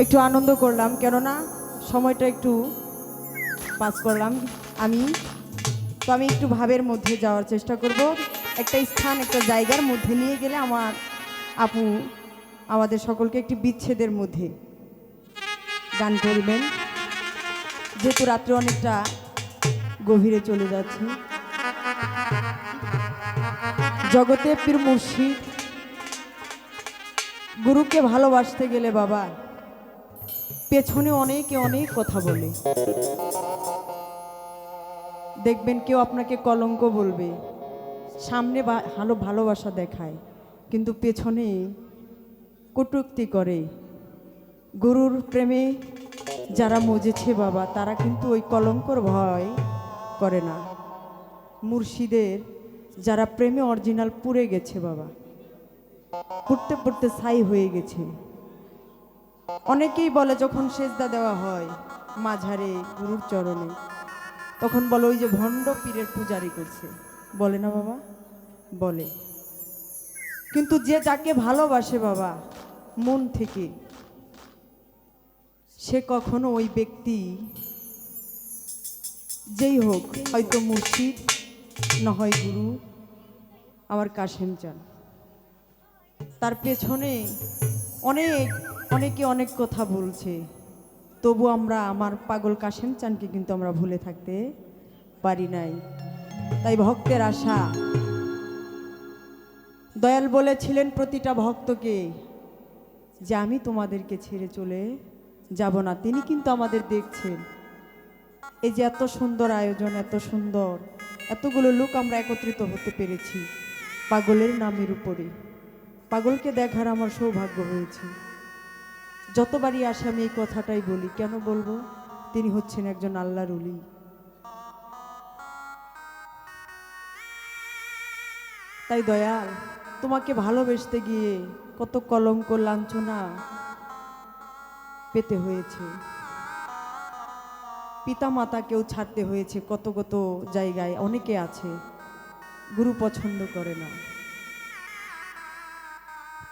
একটু আনন্দ করলাম, কেননা সময়টা একটু পাস করলাম। আমি আমি একটু ভাবের মধ্যে যাওয়ার চেষ্টা করব। একটা স্থান, একটা জায়গার মধ্যে নিয়ে গেলে আমার আপু আমাদের সকলকে একটি বিচ্ছেদের মধ্যে গান করবেন, যেহেতু রাত্রে অনেকটা গভীরে চলে যাচ্ছে। জগতে পীর মুর্শিদ গুরুকে ভালোবাসতে গেলে বাবা পেছনে অনেকে অনেক কথা বলে। দেখবেন কেউ আপনাকে কলঙ্ক বলবে, সামনে ভালো ভালোবাসা দেখায়, কিন্তু পেছনে কটূক্তি করে। গুরুর প্রেমে যারা মজেছে বাবা, তারা কিন্তু ওই কলঙ্কর ভয় করে না। মুর্শিদের যারা প্রেমে অরিজিনাল পুড়ে গেছে বাবা, পুড়তে পুড়তে ছাই হয়ে গেছে। অনেকেই বলে যখন সেজদা দেওয়া হয় মাঝারে গুরুর চরণে, তখন বলে ওই যে ভণ্ড পীরের পূজারি করছে, বলে না বাবা? বলে। কিন্তু যে যাকে ভালোবাসে বাবা মন থেকে, সে কখনো ওই ব্যক্তি যেই হোক, হয়তো মুর্শিদ না হয় গুরু, আমার কাশেম চান, তার পেছনে অনেকে অনেক কথা বলছে, তবু আমরা আমার পাগল কাশেম চানকে কিন্তু আমরা ভুলে থাকতে পারি নাই। তাই ভক্তের আশা, দয়াল বলেছিলেন প্রতিটা ভক্তকে যে আমি তোমাদেরকে ছেড়ে চলে যাব না। তিনি কিন্তু আমাদের দেখছেন। এই যে এত সুন্দর আয়োজন, এত সুন্দর, এতগুলো লোক আমরা একত্রিত হতে পেরেছি পাগলের নামের উপরে। পাগলকে দেখার আমার সৌভাগ্য হয়েছে। যতবারই আসে আমি এই কথাটাই বলি, কেন বলবো? তিনি হচ্ছেন একজন আল্লাহর ওলি। তাই দয়াল, তোমাকে ভালোবাসতে গিয়ে কত কলঙ্ক লাঞ্ছনা পেতে হয়েছে, পিতা মাতাকেও ছাড়তে হয়েছে, কত কত জায়গায় অনেকে আছে গুরু পছন্দ করে না।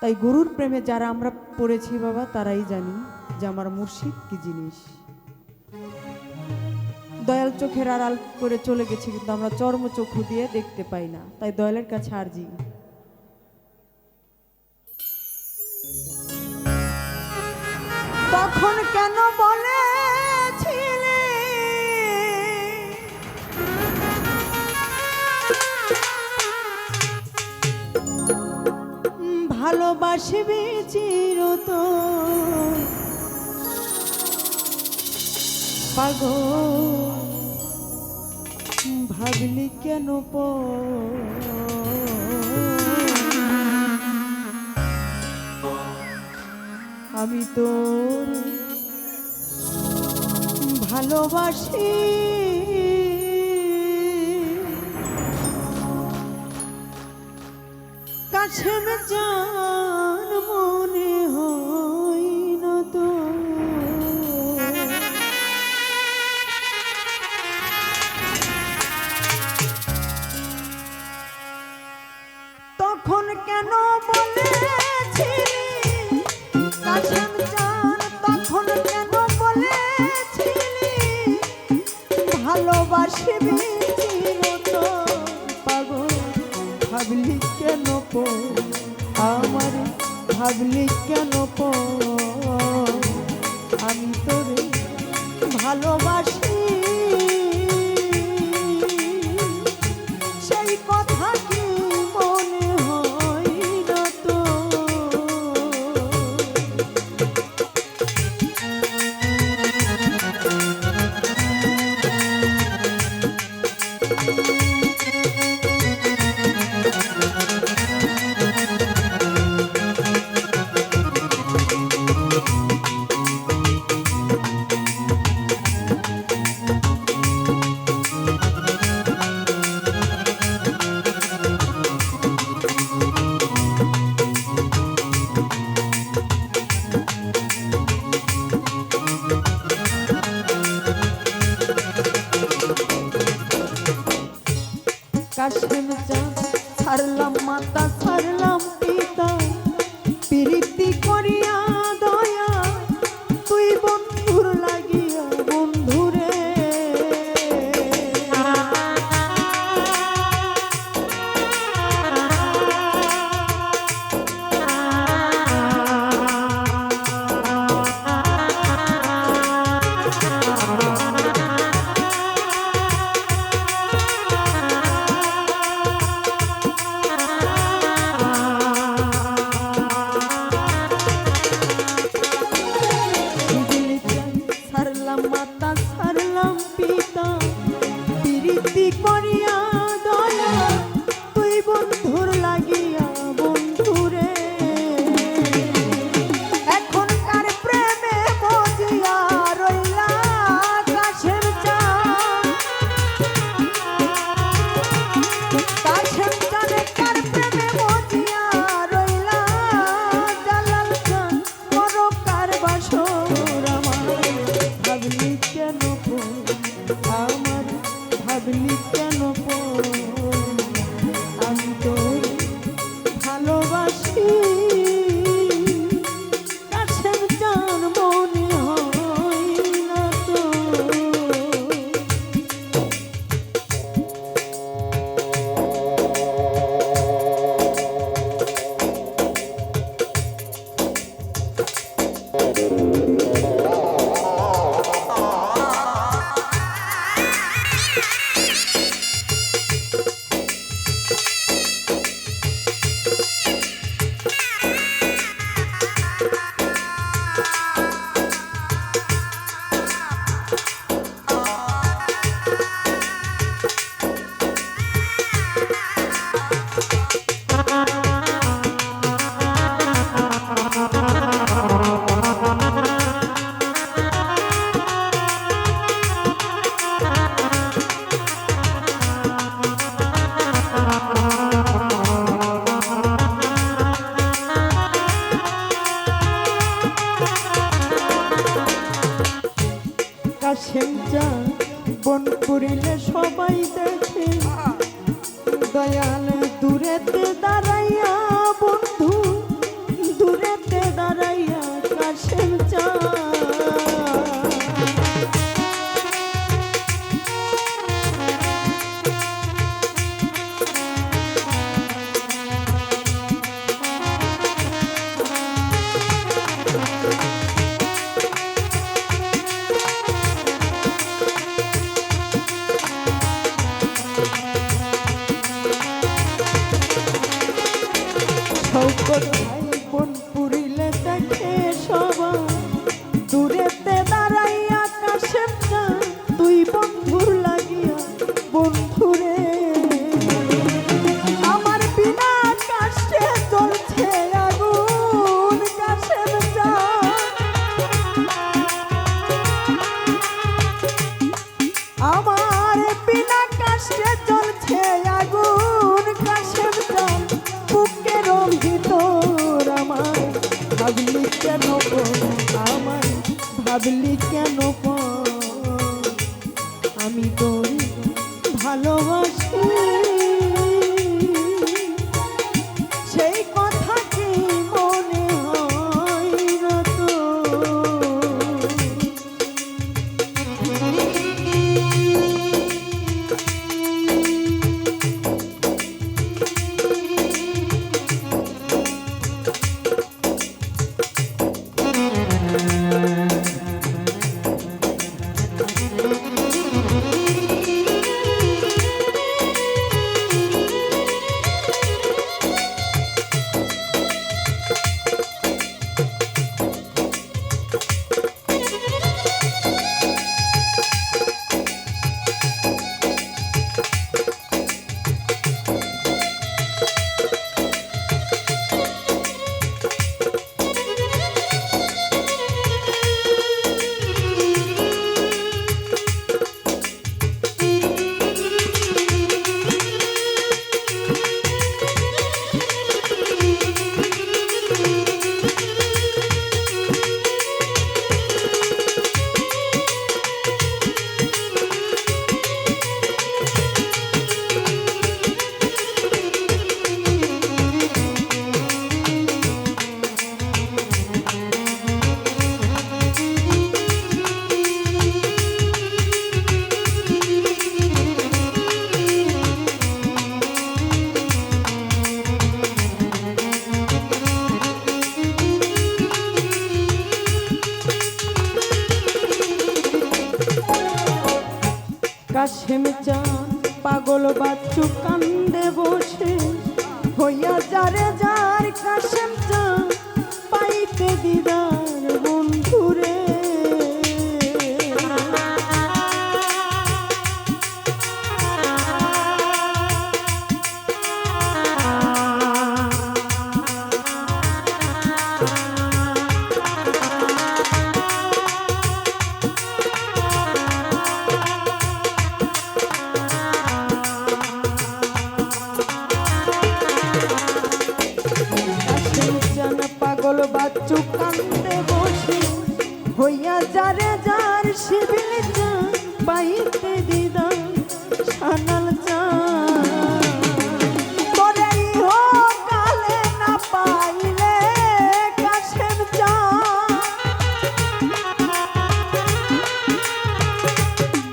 তাই গুরুর প্রেমে যারা আমরা পড়েছি বাবা, তারাই জানি যে আমার মুর্শিদ কি জিনিস। দয়াল চোখের আড়াল করে চলে গেছে, কিন্তু আমরা চর্মচক্ষু দিয়ে দেখতে পাই না। তাই দয়ালের কাছে আরজি, তখন কেন বলেছিলে ভালোবাসবে চিরতন, পাগল ভাবলি কেন আমি তোর ভালোবাসি, কাশেম জান মনে হয় না তো। তখন কেন বলেছিলি কাশেম জান, তখন কেন বলেছিলি ভালোবাসবি চিরতন, পাগল ভাবলি কেন আমার, ভাবলি কেন আমি তোরে ভালোবাসি, সেই কথা কি মনে হয় না তো। কাশেম চা বন পুরিলে সবাই দেখে দয়াল দূরেতে দাঁড়াইয়া বন্ধু দূরেতে দাঁড়াইয়া কাশেম চা বন পুরিলে দেখে সবাই দূরেতে দাঁড়াইয়া কাশেম চা তুই বন্ধুর লাগিয়া বন্ধুরে আমার বিনা কাশে চলছে আগুন কাশেম চা আমার বিনা কাশে চলছে আগুন কাশেম চা বুকের ভিতর আমায় ভাবলি কেন আমায় ভাবলি কেন আমি তোর ভালোবাসি সেই কথা কি মনে হয় না তো কাশেম চা পাগল বাচ্চু কান্দে বসে হইয়া যারে যার কাশেম চা পাইতে দিদার বন্ধুরে পাগল বাচ্চু কান্দে বসে হইয়া যারে যার শিবিল চা পাইতে দিদা সানাল চা কালে না পাইলে কাশেম চা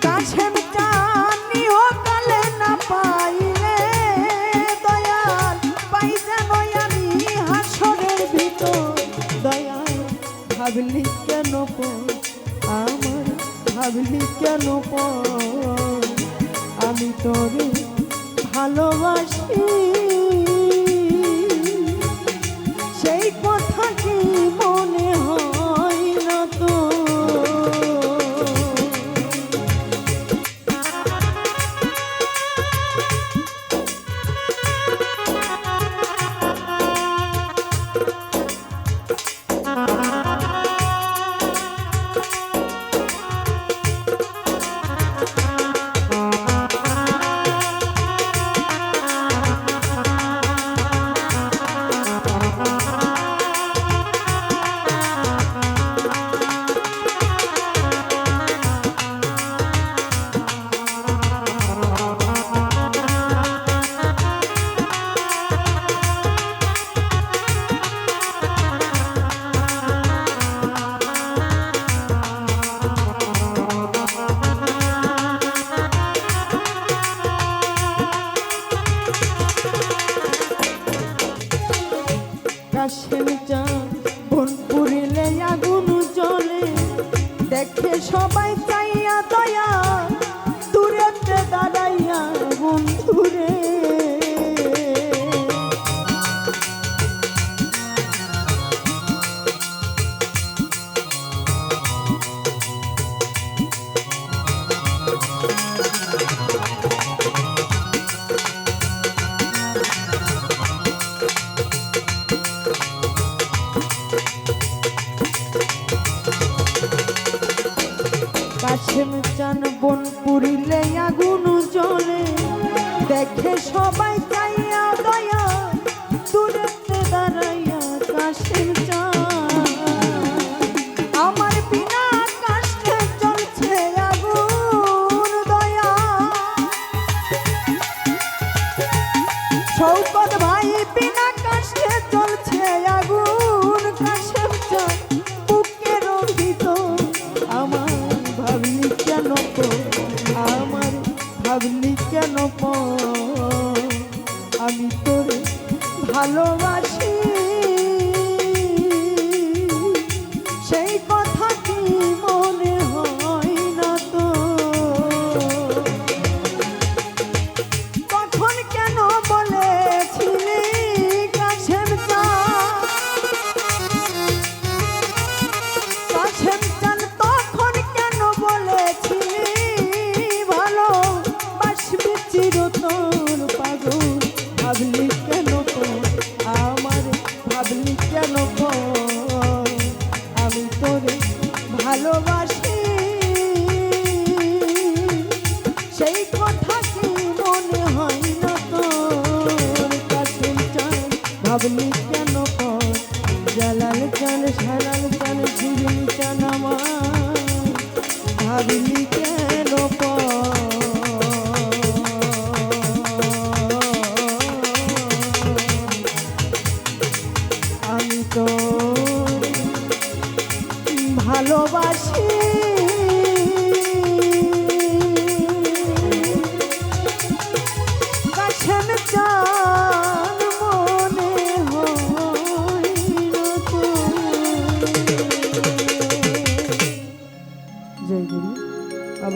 কাশেম চা নিহ কালে না পাইলে দয়াল পাই যেন আমি হাসরের ভিতর দয়াল ভাবলি কেন পর আমার ভাবলি কেন পর আমি তোরে ভালোবাসি সেই কথা কি মনে হয় না তো কাশেম চাঁদ বন পুরিলে আগুন জ্বলে দেখে সবাই চাইয়া দয়া দূরেতে দাঁড়াইয়া বন্ধুরে কাশেম চান বন পুরিলে আগুন জ্বলে দেখে সবাই চাইয়া দয়া দূরেতে দাঁড়াইয়া কাশেম চান আমার বিনা কষ্টে চলছে আগুন দয়া শৌকত ভাই বিনা কষ্টে চলছে আগুন কাশেম চান বুকের ভিতর আমার ভাবলি কেন আমার ভাবলি কেন আমি তোরে ভালোবাসি সেই কথা কি মনে হয় না তো তখন কেন বলেছিলি কাশেম চান কাশেম চান তখন কেন বলেছিলি ভালো বাসবি চিরতর পাগল ভাবলি কেন আমার ভাবলি কেন আমি তোরে ভালোবাসি সেই কথা কি মনে হয় না তোর কাশেম চান ভাবলি কেন জালাল চান সালাল চান জীবন চান আমার ভাবলি কেন আমি তো ভালোবাসি কাশেম চান মনে হয় না তো